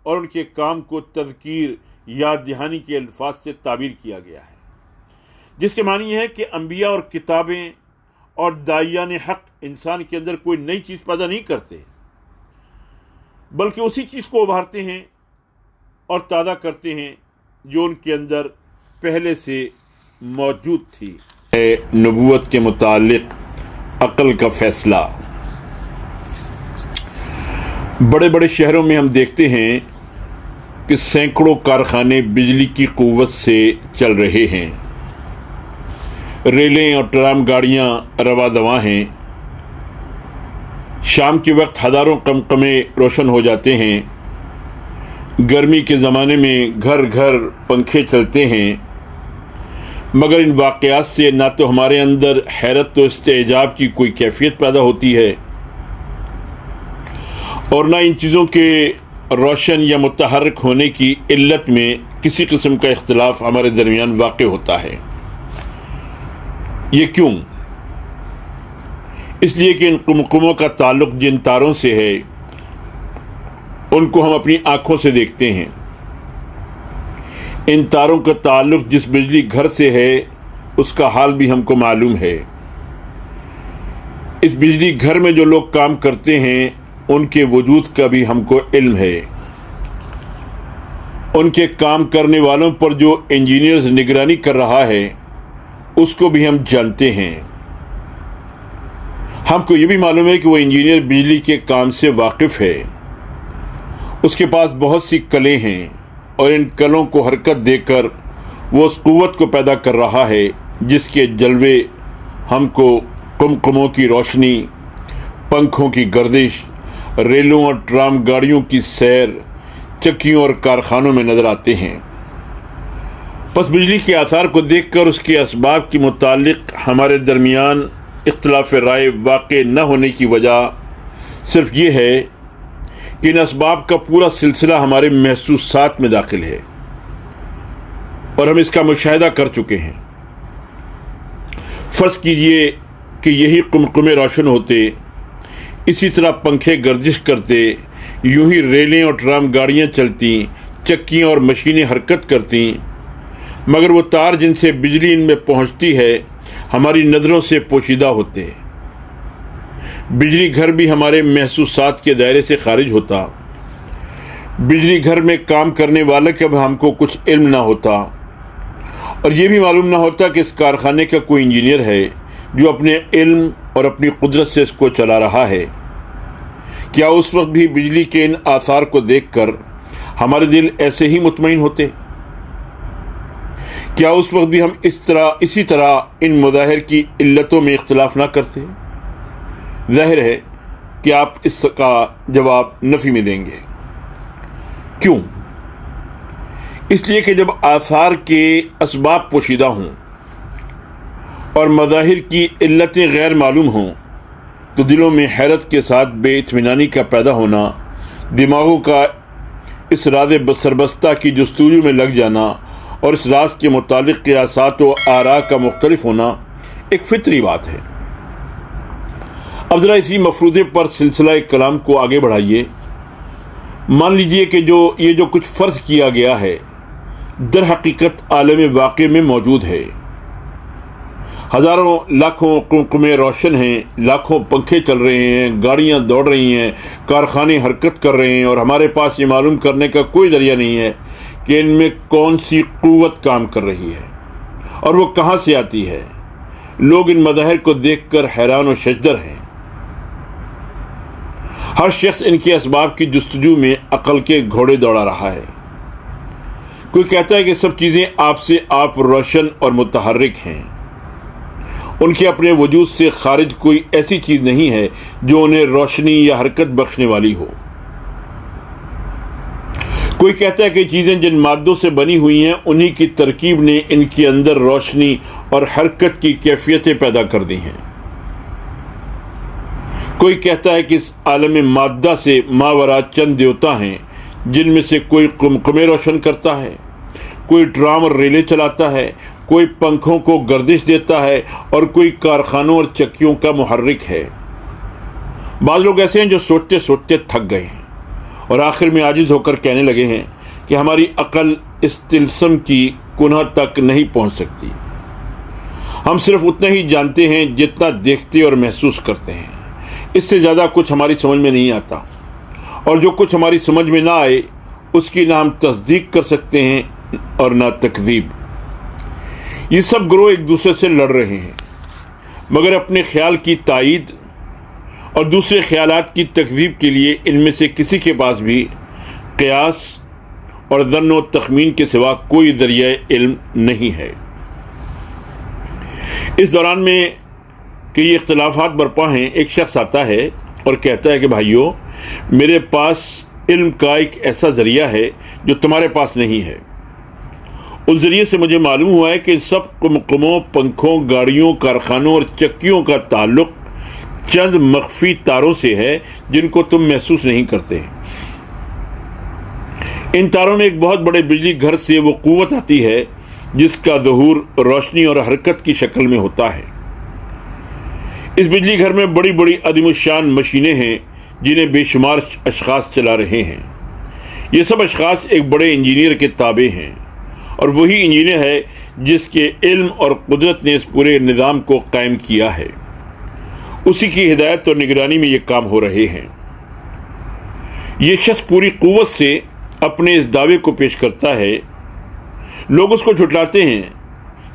اور ان کے کام کو تذکیر، یاد دہانی کے الفاظ سے تعبیر کیا گیا ہے، جس کے معنی ہے کہ انبیاء اور کتابیں اور داعیان حق انسان کے اندر کوئی نئی چیز پیدا نہیں کرتے، بلکہ اسی چیز کو ابھارتے ہیں اور تازہ کرتے ہیں جو ان کے اندر پہلے سے موجود تھی۔ نبوت کے متعلق عقل کا فیصلہ۔ بڑے بڑے شہروں میں ہم دیکھتے ہیں کہ سینکڑوں کارخانے بجلی کی قوت سے چل رہے ہیں، ریلیں اور ٹرام گاڑیاں رواں دواں ہیں، شام کے وقت ہزاروں قمقمے روشن ہو جاتے ہیں، گرمی کے زمانے میں گھر گھر پنکھے چلتے ہیں، مگر ان واقعات سے نہ تو ہمارے اندر حیرت و استعجاب کی کوئی کیفیت پیدا ہوتی ہے، اور نہ ان چیزوں کے روشن یا متحرک ہونے کی علت میں کسی قسم کا اختلاف ہمارے درمیان واقع ہوتا ہے۔ یہ کیوں؟ اس لیے کہ ان قمقموں کا تعلق جن تاروں سے ہے ان کو ہم اپنی آنکھوں سے دیکھتے ہیں، ان تاروں کا تعلق جس بجلی گھر سے ہے اس کا حال بھی ہم کو معلوم ہے۔ اس بجلی گھر میں جو لوگ کام کرتے ہیں ان کے وجود کا بھی ہم کو علم ہے، ان کے کام کرنے والوں پر جو انجینئرز نگرانی کر رہا ہے اس کو بھی ہم جانتے ہیں۔ ہم کو یہ بھی معلوم ہے کہ وہ انجینئر بجلی کے کام سے واقف ہے، اس کے پاس بہت سی کلیں ہیں، اور ان کلوں کو حرکت دے کر وہ اس قوت کو پیدا کر رہا ہے جس کے جلوے ہم کو قمقموں کی روشنی، پنکھوں کی گردش، ریلوں اور ٹرام گاڑیوں کی سیر، چکیوں اور کارخانوں میں نظر آتے ہیں۔ پس بجلی کے آثار کو دیکھ کر اس کے اسباب کے متعلق ہمارے درمیان اختلاف رائے واقع نہ ہونے کی وجہ صرف یہ ہے کہ ان اسباب کا پورا سلسلہ ہمارے محسوسات میں داخل ہے اور ہم اس کا مشاہدہ کر چکے ہیں۔ فرض کیجئے کہ یہی قمقمے روشن ہوتے، اسی طرح پنکھے گردش کرتے، یوں ہی ریلیں اور ٹرام گاڑیاں چلتی، چکیاں اور مشینیں حرکت کرتی، مگر وہ تار جن سے بجلی ان میں پہنچتی ہے ہماری نظروں سے پوشیدہ ہوتے، بجلی گھر بھی ہمارے محسوسات کے دائرے سے خارج ہوتا، بجلی گھر میں کام کرنے والے کا بھی ہم کو کچھ علم نہ ہوتا، اور یہ بھی معلوم نہ ہوتا کہ اس کارخانے کا کوئی انجینئر ہے جو اپنے علم اور اپنی قدرت سے اس کو چلا رہا ہے۔ کیا اس وقت بھی بجلی کے ان آثار کو دیکھ کر ہمارے دل ایسے ہی مطمئن ہوتے؟ کیا اس وقت بھی ہم اسی طرح ان مظاہر کی علتوں میں اختلاف نہ کرتے؟ ظاہر ہے کہ آپ اس کا جواب نفی میں دیں گے۔ کیوں؟ اس لیے کہ جب آثار کے اسباب پوشیدہ ہوں اور مظاہر کی علتیں غیر معلوم ہوں تو دلوں میں حیرت کے ساتھ بے اطمینانی کا پیدا ہونا، دماغوں کا اس راز سربستہ کی جستجو میں لگ جانا اور اس راز کے متعلق قیاسات و آراء کا مختلف ہونا ایک فطری بات ہے۔ اب ذرا اسی مفروضے پر سلسلہ کلام کو آگے بڑھائیے۔ مان لیجئے کہ یہ جو کچھ فرض کیا گیا ہے در حقیقت عالم واقع میں موجود ہے، ہزاروں لاکھوں قمقمے روشن ہیں، لاکھوں پنکھے چل رہے ہیں، گاڑیاں دوڑ رہی ہیں، کارخانے حرکت کر رہے ہیں، اور ہمارے پاس یہ معلوم کرنے کا کوئی ذریعہ نہیں ہے کہ ان میں کون سی قوت کام کر رہی ہے اور وہ کہاں سے آتی ہے۔ لوگ ان مظاہر کو دیکھ کر حیران و شجدر ہیں۔ ہر شخص ان کے اسباب کی جستجو میں عقل کے گھوڑے دوڑا رہا ہے۔ کوئی کہتا ہے کہ سب چیزیں آپ سے آپ روشن اور متحرک ہیں، ان کے اپنے وجود سے خارج کوئی ایسی چیز نہیں ہے جو انہیں روشنی یا حرکت بخشنے والی ہو۔ کوئی کہتا ہے کہ چیزیں جن مادوں سے بنی ہوئی ہیں انہی کی ترکیب نے ان کے اندر روشنی اور حرکت کی کیفیتیں پیدا کر دی ہیں۔ کوئی کہتا ہے کہ اس عالم مادہ سے ماورا چند دیوتا ہیں جن میں سے کوئی قمقمے روشن کرتا ہے، کوئی ٹرام اور ریلیں چلاتا ہے، کوئی پنکھوں کو گردش دیتا ہے اور کوئی کارخانوں اور چکیوں کا محرک ہے۔ بعض لوگ ایسے ہیں جو سوچتے سوچتے تھک گئے ہیں اور آخر میں عاجز ہو کر کہنے لگے ہیں کہ ہماری عقل اس طلسم کی کنہ تک نہیں پہنچ سکتی، ہم صرف اتنا ہی جانتے ہیں جتنا دیکھتے اور محسوس کرتے ہیں، اس سے زیادہ کچھ ہماری سمجھ میں نہیں آتا، اور جو کچھ ہماری سمجھ میں نہ آئے اس کی نہ ہم تصدیق کر سکتے ہیں اور نہ تکذیب۔ یہ سب گروہ ایک دوسرے سے لڑ رہے ہیں، مگر اپنے خیال کی تائید اور دوسرے خیالات کی تکذیب کے لیے ان میں سے کسی کے پاس بھی قیاس اور ظن و تخمین کے سوا کوئی ذریعہ علم نہیں ہے۔ اس دوران میں کہ یہ اختلافات برپا ہیں، ایک شخص آتا ہے اور کہتا ہے کہ بھائیو، میرے پاس علم کا ایک ایسا ذریعہ ہے جو تمہارے پاس نہیں ہے۔ اس ذریعے سے مجھے معلوم ہوا ہے کہ ان سب قمقموں، پنکھوں، گاڑیوں، کارخانوں اور چکیوں کا تعلق چند مخفی تاروں سے ہے جن کو تم محسوس نہیں کرتے۔ ان تاروں میں ایک بہت بڑے بجلی گھر سے وہ قوت آتی ہے جس کا ظہور روشنی اور حرکت کی شکل میں ہوتا ہے۔ اس بجلی گھر میں بڑی بڑی عظیم الشان مشینیں ہیں جنہیں بے شمار اشخاص چلا رہے ہیں۔ یہ سب اشخاص ایک بڑے انجینئر کے تابع ہیں، اور وہی انجینئر ہے جس کے علم اور قدرت نے اس پورے نظام کو قائم کیا ہے۔ اسی کی ہدایت اور نگرانی میں یہ کام ہو رہے ہیں۔ یہ شخص پوری قوت سے اپنے اس دعوے کو پیش کرتا ہے، لوگ اس کو جھٹلاتے ہیں،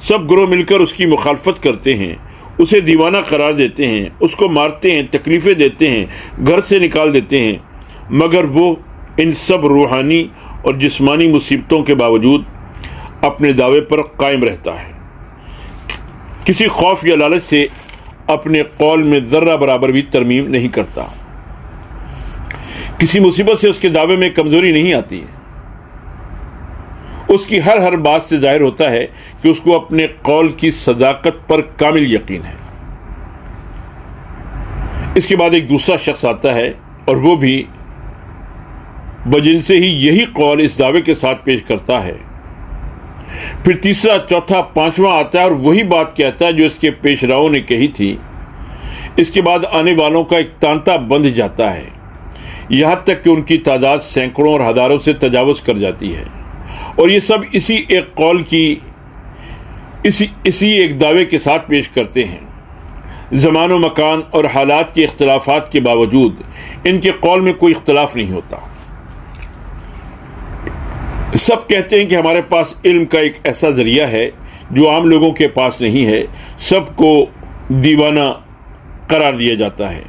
سب گروہ مل کر اس کی مخالفت کرتے ہیں، اسے دیوانہ قرار دیتے ہیں، اس کو مارتے ہیں، تکلیفیں دیتے ہیں، گھر سے نکال دیتے ہیں، مگر وہ ان سب روحانی اور جسمانی مصیبتوں کے باوجود اپنے دعوے پر قائم رہتا ہے۔ کسی خوف یا لالچ سے اپنے قول میں ذرہ برابر بھی ترمیم نہیں کرتا، کسی مصیبت سے اس کے دعوے میں کمزوری نہیں آتی ہے۔ اس کی ہر بات سے ظاہر ہوتا ہے کہ اس کو اپنے قول کی صداقت پر کامل یقین ہے۔ اس کے بعد ایک دوسرا شخص آتا ہے اور وہ بھی بجن سے ہی یہی قول اس دعوے کے ساتھ پیش کرتا ہے۔ پھر تیسرا، چوتھا، پانچواں آتا ہے اور وہی بات کہتا ہے جو اس کے پیش راؤں نے کہی تھی۔ اس کے بعد آنے والوں کا ایک تانتا بندھ جاتا ہے، یہاں تک کہ ان کی تعداد سینکڑوں اور ہزاروں سے تجاوز کر جاتی ہے، اور یہ سب اسی ایک قول کی اسی ایک دعوے کے ساتھ پیش کرتے ہیں۔ زمان و مکان اور حالات کے اختلافات کے باوجود ان کے قول میں کوئی اختلاف نہیں ہوتا۔ سب کہتے ہیں کہ ہمارے پاس علم کا ایک ایسا ذریعہ ہے جو عام لوگوں کے پاس نہیں ہے۔ سب کو دیوانہ قرار دیا جاتا ہے،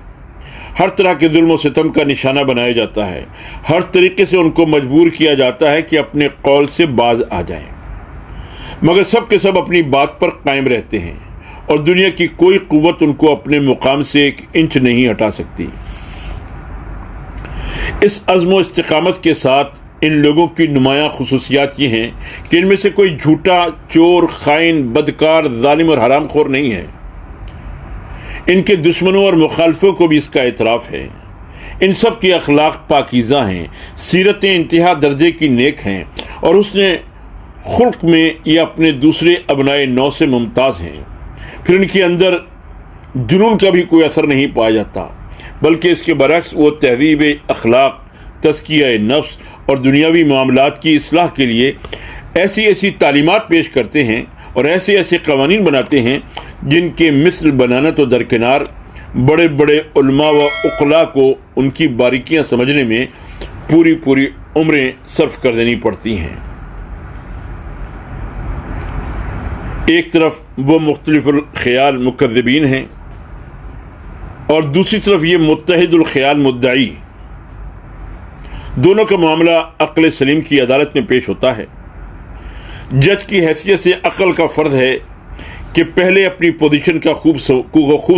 ہر طرح کے ظلم و ستم کا نشانہ بنایا جاتا ہے، ہر طریقے سے ان کو مجبور کیا جاتا ہے کہ اپنے قول سے باز آ جائیں، مگر سب کے سب اپنی بات پر قائم رہتے ہیں، اور دنیا کی کوئی قوت ان کو اپنے مقام سے ایک انچ نہیں ہٹا سکتی۔ اس عزم و استقامت کے ساتھ ان لوگوں کی نمایاں خصوصیات یہ ہیں کہ ان میں سے کوئی جھوٹا، چور، خائن، بدکار، ظالم اور حرام خور نہیں ہے۔ ان کے دشمنوں اور مخالفوں کو بھی اس کا اعتراف ہے۔ ان سب کے اخلاق پاکیزہ ہیں، سیرتیں انتہا درجے کی نیک ہیں، اور اس نے خلق میں یہ اپنے دوسرے ابنائے نو سے ممتاز ہیں۔ پھر ان کے اندر جنون کا بھی کوئی اثر نہیں پایا جاتا، بلکہ اس کے برعکس وہ تہذیب اخلاق، تزکیہ نفس اور دنیاوی معاملات کی اصلاح کے لیے ایسی تعلیمات پیش کرتے ہیں اور ایسے قوانین بناتے ہیں جن کے مثل بنانا تو درکنار، بڑے بڑے علماء و عقلاء کو ان کی باریکیاں سمجھنے میں پوری عمریں صرف کر دینی پڑتی ہیں۔ ایک طرف وہ مختلف الخیال مکذبین ہیں اور دوسری طرف یہ متحد الخیال مدعی۔ دونوں کا معاملہ عقل سلیم کی عدالت میں پیش ہوتا ہے۔ جج کی حیثیت سے عقل کا فرض ہے کہ پہلے اپنی پوزیشن کا خوب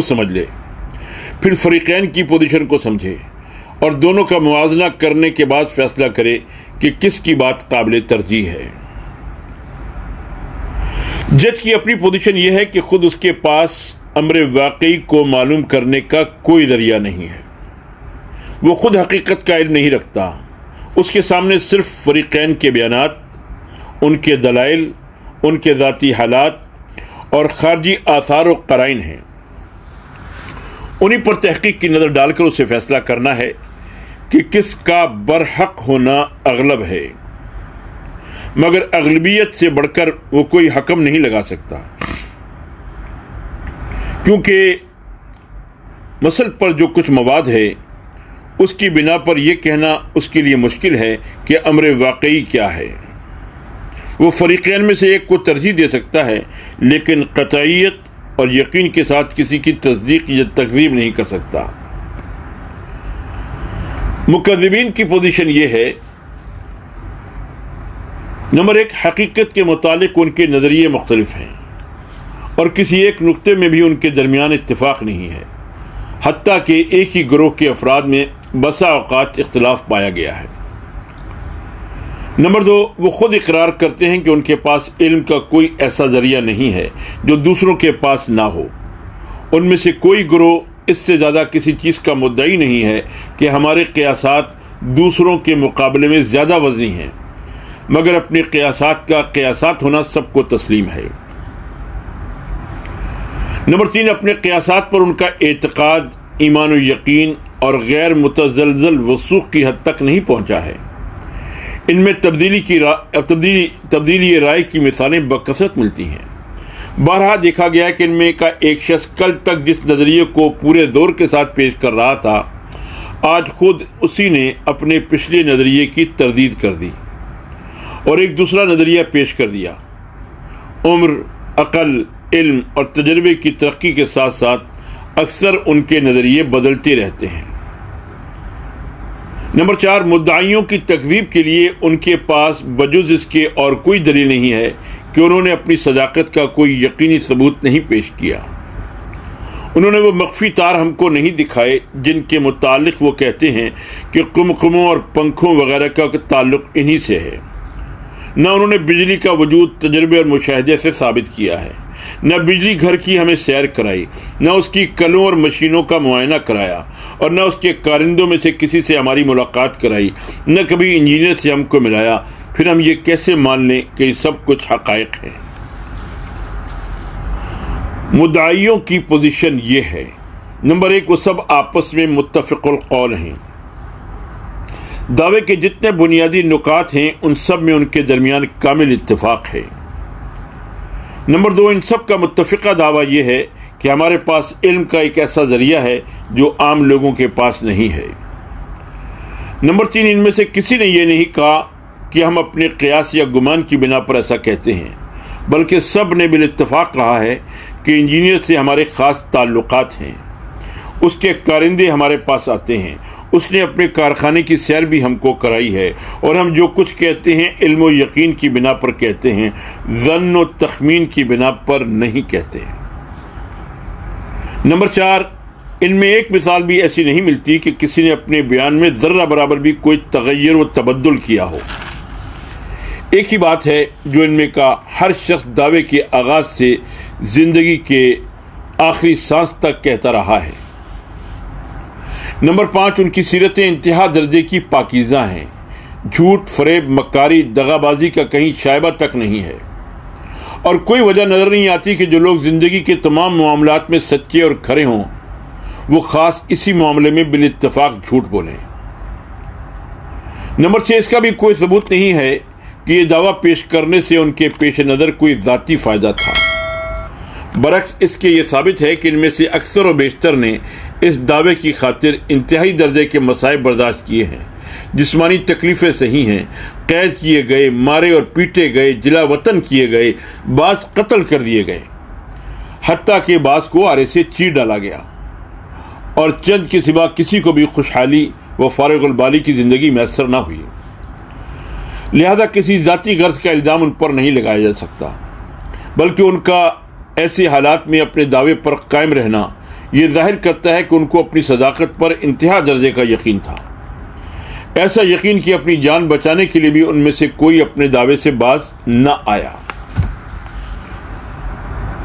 سمجھ لے، پھر فریقین کی پوزیشن کو سمجھے اور دونوں کا موازنہ کرنے کے بعد فیصلہ کرے کہ کس کی بات قابل ترجیح ہے۔ جج کی اپنی پوزیشن یہ ہے کہ خود اس کے پاس امر واقعی کو معلوم کرنے کا کوئی ذریعہ نہیں ہے۔ وہ خود حقیقت کا علم نہیں رکھتا، اس کے سامنے صرف فریقین کے بیانات، ان کے دلائل، ان کے ذاتی حالات اور خارجی آثار و قرائن ہیں۔ انہی پر تحقیق کی نظر ڈال کر اسے فیصلہ کرنا ہے کہ کس کا برحق ہونا اغلب ہے، مگر اغلبیت سے بڑھ کر وہ کوئی حکم نہیں لگا سکتا، کیونکہ مثل پر جو کچھ مواد ہے اس کی بنا پر یہ کہنا اس کے لیے مشکل ہے کہ امر واقعی کیا ہے۔ وہ فریقین میں سے ایک کو ترجیح دے سکتا ہے، لیکن قطعیت اور یقین کے ساتھ کسی کی تصدیق یا تکذیب نہیں کر سکتا۔ مکذبین کی پوزیشن یہ ہے، نمبر ایک، حقیقت کے متعلق ان کے نظریے مختلف ہیں اور کسی ایک نقطے میں بھی ان کے درمیان اتفاق نہیں ہے، حتیٰ کہ ایک ہی گروہ کے افراد میں بسا اوقات اختلاف پایا گیا ہے۔ نمبر دو، وہ خود اقرار کرتے ہیں کہ ان کے پاس علم کا کوئی ایسا ذریعہ نہیں ہے جو دوسروں کے پاس نہ ہو۔ ان میں سے کوئی گروہ اس سے زیادہ کسی چیز کا مدعی نہیں ہے کہ ہمارے قیاسات دوسروں کے مقابلے میں زیادہ وزنی ہیں، مگر اپنے قیاسات کا قیاسات ہونا سب کو تسلیم ہے۔ نمبر تین، اپنے قیاسات پر ان کا اعتقاد، ایمان و یقین اور غیر متزلزل وثوق کی حد تک نہیں پہنچا ہے۔ ان میں تبدیلی رائے کی مثالیں بکثرت ملتی ہیں۔ بارہا دیکھا گیا کہ ان میں کا ایک شخص کل تک جس نظریے کو پورے دور کے ساتھ پیش کر رہا تھا، آج خود اسی نے اپنے پچھلے نظریے کی تردید کر دی اور ایک دوسرا نظریہ پیش کر دیا۔ عمر، عقل، علم اور تجربے کی ترقی کے ساتھ ساتھ اکثر ان کے نظریے بدلتے رہتے ہیں۔ نمبر چار، مدعیوں کی تکذیب کے لیے ان کے پاس بجز اس کے اور کوئی دلیل نہیں ہے کہ انہوں نے اپنی صداقت کا کوئی یقینی ثبوت نہیں پیش کیا۔ انہوں نے وہ مخفی تار ہم کو نہیں دکھائے جن کے متعلق وہ کہتے ہیں کہ قمقموں اور پنکھوں وغیرہ کا تعلق انہی سے ہے۔ نہ انہوں نے بجلی کا وجود تجربے اور مشاہدے سے ثابت کیا ہے، نہ بجلی گھر کی ہمیں سیر کرائی، نہ اس کی کلوں اور مشینوں کا معائنہ کرایا، اور نہ اس کے کارندوں میں سے کسی سے ہماری ملاقات کرائی، نہ کبھی انجینئر سے ہم کو ملایا۔ پھر ہم یہ کیسے مان لیں کہ یہ سب کچھ حقائق ہے؟ مدعیوں کی پوزیشن یہ ہے، نمبر ایک، وہ سب آپس میں متفق القول ہیں۔ دعوے کے جتنے بنیادی نکات ہیں ان سب میں ان کے درمیان کامل اتفاق ہے۔ نمبر دو، ان سب کا متفقہ دعویٰ یہ ہے کہ ہمارے پاس علم کا ایک ایسا ذریعہ ہے جو عام لوگوں کے پاس نہیں ہے۔ نمبر تین، ان میں سے کسی نے یہ نہیں کہا کہ ہم اپنے قیاس یا گمان کی بنا پر ایسا کہتے ہیں، بلکہ سب نے بالاتفاق کہا ہے کہ انجینئر سے ہمارے خاص تعلقات ہیں، اس کے کارندے ہمارے پاس آتے ہیں، اس نے اپنے کارخانے کی سیر بھی ہم کو کرائی ہے، اور ہم جو کچھ کہتے ہیں علم و یقین کی بنا پر کہتے ہیں، ظن و تخمین کی بنا پر نہیں کہتے۔ نمبر چار، ان میں ایک مثال بھی ایسی نہیں ملتی کہ کسی نے اپنے بیان میں ذرہ برابر بھی کوئی تغیر و تبدل کیا ہو۔ ایک ہی بات ہے جو ان میں کا ہر شخص دعوے کے آغاز سے زندگی کے آخری سانس تک کہتا رہا ہے۔ نمبر پانچ، ان کی سیرتیں انتہا درجے کی پاکیزہ ہیں، جھوٹ، فریب، مکاری، دغا بازی کا کہیں شائبہ تک نہیں ہے، اور کوئی وجہ نظر نہیں آتی کہ جو لوگ زندگی کے تمام معاملات میں سچے اور کھرے ہوں وہ خاص اسی معاملے میں بالاتفاق جھوٹ بولیں۔ نمبر چھ، اس کا بھی کوئی ثبوت نہیں ہے کہ یہ دعویٰ پیش کرنے سے ان کے پیش نظر کوئی ذاتی فائدہ تھا۔ برعکس اس کے یہ ثابت ہے کہ ان میں سے اکثر و بیشتر نے اس دعوے کی خاطر انتہائی درجے کے مصائب برداشت کیے ہیں، جسمانی تکلیفیں سہی ہیں، قید کیے گئے، مارے اور پیٹے گئے، جلا وطن کیے گئے، بعض قتل کر دیے گئے، حتیٰ کہ بعض کو آرے سے چیر ڈالا گیا، اور چند کے سوا کسی کو بھی خوشحالی و فارغ البالی کی زندگی میسر نہ ہوئی۔ لہذا کسی ذاتی غرض کا الزام ان پر نہیں لگایا جا سکتا، بلکہ ان کا ایسے حالات میں اپنے دعوے پر قائم رہنا یہ ظاہر کرتا ہے کہ ان کو اپنی صداقت پر انتہا درجے کا یقین تھا، ایسا یقین کہ اپنی جان بچانے کے لیے بھی ان میں سے کوئی اپنے دعوے سے باز نہ آیا۔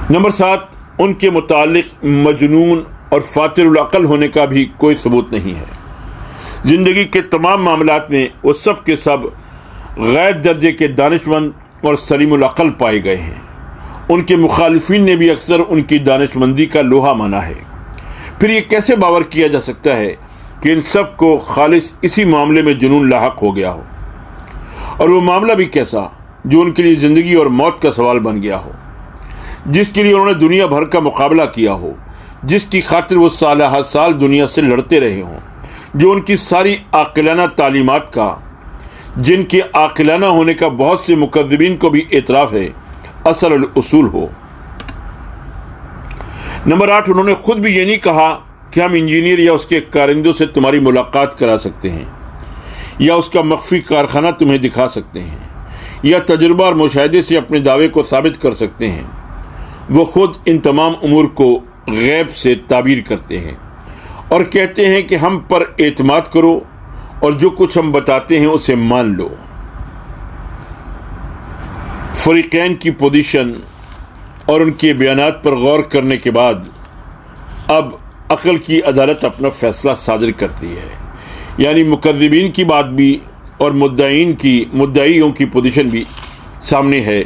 نمبر سات، ان کے متعلق مجنون اور فاتر العقل ہونے کا بھی کوئی ثبوت نہیں ہے۔ زندگی کے تمام معاملات میں وہ سب کے سب غیر درجے کے دانشمند اور سلیم العقل پائے گئے ہیں۔ ان کے مخالفین نے بھی اکثر ان کی دانشمندی کا لوہا مانا ہے۔ پھر یہ کیسے باور کیا جا سکتا ہے کہ ان سب کو خالص اسی معاملے میں جنون لاحق ہو گیا ہو، اور وہ معاملہ بھی کیسا جو ان کے لیے زندگی اور موت کا سوال بن گیا ہو، جس کے لیے انہوں نے دنیا بھر کا مقابلہ کیا ہو، جس کی خاطر وہ سالہ ہر سال دنیا سے لڑتے رہے ہوں، جو ان کی ساری عاقلانہ تعلیمات کا، جن کے عاقلانہ ہونے کا بہت سے مکذبین کو بھی اعتراف ہے، اصل الاصول ہو۔ نمبر 8، انہوں نے خود بھی یہ نہیں کہا کہ ہم انجینئر یا اس کے کارندوں سے تمہاری ملاقات کرا سکتے ہیں، یا اس کا مخفی کارخانہ تمہیں دکھا سکتے ہیں، یا تجربہ اور مشاہدے سے اپنے دعوے کو ثابت کر سکتے ہیں۔ وہ خود ان تمام امور کو غیب سے تعبیر کرتے ہیں اور کہتے ہیں کہ ہم پر اعتماد کرو اور جو کچھ ہم بتاتے ہیں اسے مان لو۔ فریقین کی پوزیشن اور ان کے بیانات پر غور کرنے کے بعد اب عقل کی عدالت اپنا فیصلہ صادر کرتی ہے، یعنی مکذبین کی بات بھی اور مدعیوں کی پوزیشن بھی سامنے ہے،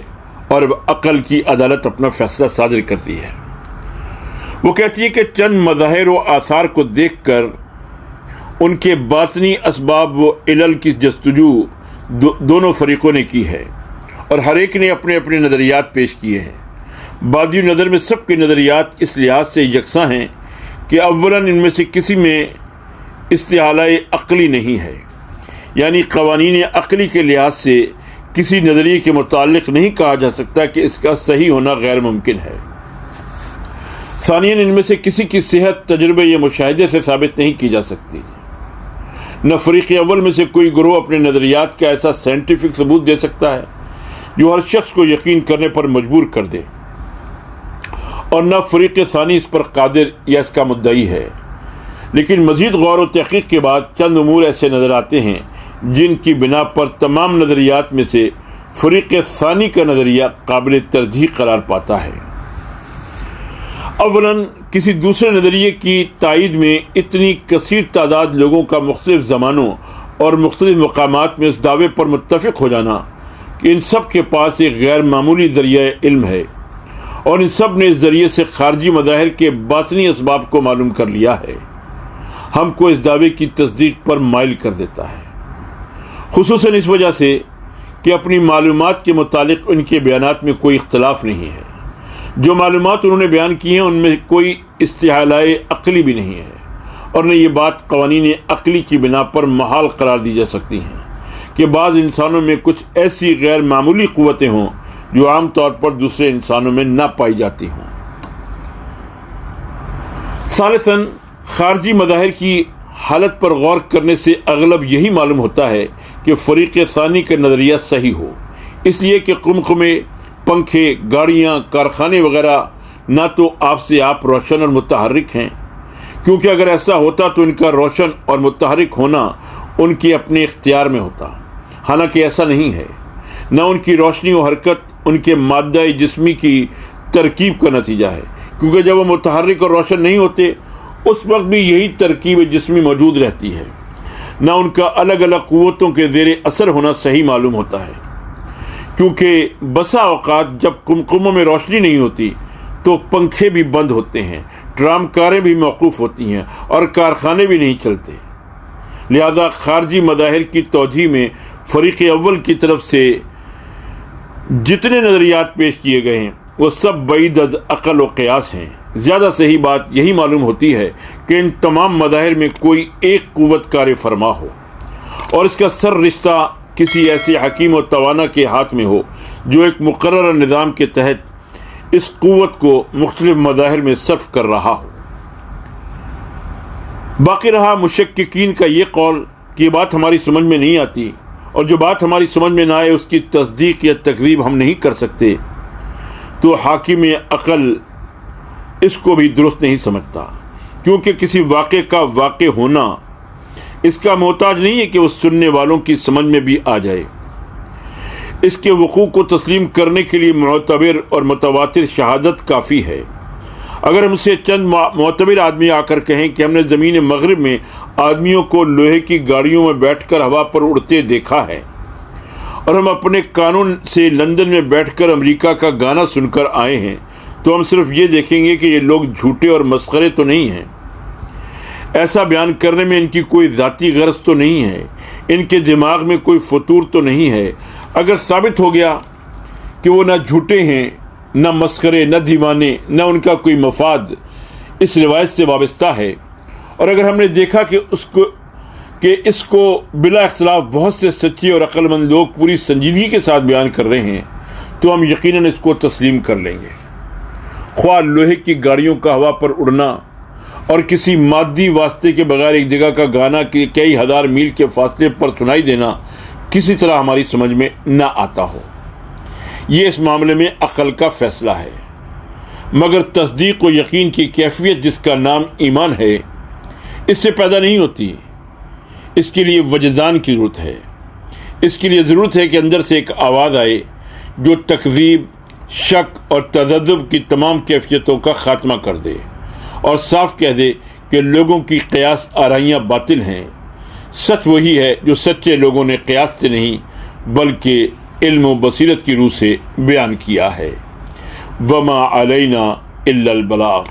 اور اب عقل کی عدالت اپنا فیصلہ صادر کرتی ہے۔ وہ کہتی ہے کہ چند مظاہر و آثار کو دیکھ کر ان کے باطنی اسباب و علل کی جستجو دونوں فریقوں نے کی ہے، اور ہر ایک نے اپنے اپنے نظریات پیش کیے ہیں۔ بادی نظر میں سب کے نظریات اس لحاظ سے یکساں ہیں کہ اولاً ان میں سے کسی میں استحالہ عقلی نہیں ہے، یعنی قوانین عقلی کے لحاظ سے کسی نظریے کے متعلق نہیں کہا جا سکتا کہ اس کا صحیح ہونا غیر ممکن ہے۔ ثانیاً ان میں سے کسی کی صحت تجربے یا مشاہدے سے ثابت نہیں کی جا سکتی۔ نہ فریق اول میں سے کوئی گروہ اپنے نظریات کا ایسا سائنٹیفک ثبوت دے سکتا ہے جو ہر شخص کو یقین کرنے پر مجبور کر دے، اور نہ فریق ثانی اس پر قادر یا اس کا مدعی ہے۔ لیکن مزید غور و تحقیق کے بعد چند امور ایسے نظر آتے ہیں جن کی بنا پر تمام نظریات میں سے فریق ثانی کا نظریہ قابل ترجیح قرار پاتا ہے۔ اولاً کسی دوسرے نظریے کی تائید میں اتنی کثیر تعداد لوگوں کا مختلف زمانوں اور مختلف مقامات میں اس دعوے پر متفق ہو جانا کہ ان سب کے پاس ایک غیر معمولی ذریعہ علم ہے، اور ان سب نے اس ذریعے سے خارجی مظاہر کے باطنی اسباب کو معلوم کر لیا ہے، ہم کو اس دعوے کی تصدیق پر مائل کر دیتا ہے، خصوصاً اس وجہ سے کہ اپنی معلومات کے متعلق ان کے بیانات میں کوئی اختلاف نہیں ہے۔ جو معلومات انہوں نے بیان کی ہیں ان میں کوئی استحالہ عقلی بھی نہیں ہے، اور نہ یہ بات قوانین عقلی کی بنا پر محال قرار دی جا سکتی ہیں کہ بعض انسانوں میں کچھ ایسی غیر معمولی قوتیں ہوں جو عام طور پر دوسرے انسانوں میں نہ پائی جاتی ہوں۔ ثالثاً خارجی مظاہر کی حالت پر غور کرنے سے اغلب یہی معلوم ہوتا ہے کہ فریق ثانی کا نظریہ صحیح ہو، اس لیے کہ قمقمے، پنکھے، گاڑیاں، کارخانے وغیرہ نہ تو آپ سے آپ روشن اور متحرک ہیں، کیونکہ اگر ایسا ہوتا تو ان کا روشن اور متحرک ہونا ان کے اپنے اختیار میں ہوتا، حالانکہ ایسا نہیں ہے۔ نہ ان کی روشنی و حرکت ان کے مادہ جسمی کی ترکیب کا نتیجہ ہے، کیونکہ جب وہ متحرک اور روشن نہیں ہوتے اس وقت بھی یہی ترکیب جسمی موجود رہتی ہے۔ نہ ان کا الگ الگ قوتوں کے زیر اثر ہونا صحیح معلوم ہوتا ہے، کیونکہ بسا اوقات جب قمقموں میں روشنی نہیں ہوتی تو پنکھے بھی بند ہوتے ہیں، ٹرام کاریں بھی موقوف ہوتی ہیں، اور کارخانے بھی نہیں چلتے۔ لہذا خارجی مظاہر کی توجیہ میں فریق اول کی طرف سے جتنے نظریات پیش کیے گئے ہیں وہ سب بعید از عقل و قیاس ہیں۔ زیادہ صحیح بات یہی معلوم ہوتی ہے کہ ان تمام مظاہر میں کوئی ایک قوت کار فرما ہو، اور اس کا سر رشتہ کسی ایسے حکیم و توانا کے ہاتھ میں ہو جو ایک مقررہ نظام کے تحت اس قوت کو مختلف مظاہر میں صرف کر رہا ہو۔ باقی رہا مشککین کا یہ قول کہ یہ بات ہماری سمجھ میں نہیں آتی، اور جو بات ہماری سمجھ میں نہ آئے اس کی تصدیق یا تکذیب ہم نہیں کر سکتے، تو حاکم عقل اس کو بھی درست نہیں سمجھتا، کیونکہ کسی واقعے کا واقع ہونا اس کا محتاج نہیں ہے کہ وہ سننے والوں کی سمجھ میں بھی آ جائے۔ اس کے وقوع کو تسلیم کرنے کے لیے معتبر اور متواتر شہادت کافی ہے۔ اگر ہم سے چند معتبر آدمی آ کر کہیں کہ ہم نے زمین مغرب میں آدمیوں کو لوہے کی گاڑیوں میں بیٹھ کر ہوا پر اڑتے دیکھا ہے، اور ہم اپنے قانون سے لندن میں بیٹھ کر امریکہ کا گانا سن کر آئے ہیں، تو ہم صرف یہ دیکھیں گے کہ یہ لوگ جھوٹے اور مسخرے تو نہیں ہیں۔ ایسا بیان کرنے میں ان کی کوئی ذاتی غرض تو نہیں ہے، ان کے دماغ میں کوئی فطور تو نہیں ہے۔ اگر ثابت ہو گیا کہ وہ نہ جھوٹے ہیں، نہ مسخرے، نہ دیوانے، نہ ان کا کوئی مفاد اس روایت سے وابستہ ہے، اور اگر ہم نے دیکھا کہ اس کو بلا اختلاف بہت سے سچے اور عقل مند لوگ پوری سنجیدگی کے ساتھ بیان کر رہے ہیں، تو ہم یقیناً اس کو تسلیم کر لیں گے۔ خواہ لوہے کی گاڑیوں کا ہوا پر اڑنا اور کسی مادی واسطے کے بغیر ایک جگہ کا گانا کے کئی ہزار میل کے فاصلے پر سنائی دینا کسی طرح ہماری سمجھ میں نہ آتا ہو، یہ اس معاملے میں عقل کا فیصلہ ہے۔ مگر تصدیق و یقین کی کیفیت جس کا نام ایمان ہے، اس سے پیدا نہیں ہوتی، اس کے لیے وجدان کی ضرورت ہے۔ اس کے لیے ضرورت ہے کہ اندر سے ایک آواز آئے جو تکذیب، شک اور تذبذب کی تمام کیفیتوں کا خاتمہ کر دے اور صاف کہہ دے کہ لوگوں کی قیاس آرائیاں باطل ہیں۔ سچ وہی ہے جو سچے لوگوں نے قیاس سے نہیں بلکہ علم و بصیرت کی روح سے بیان کیا ہے۔ وما علینا الا البلاغ۔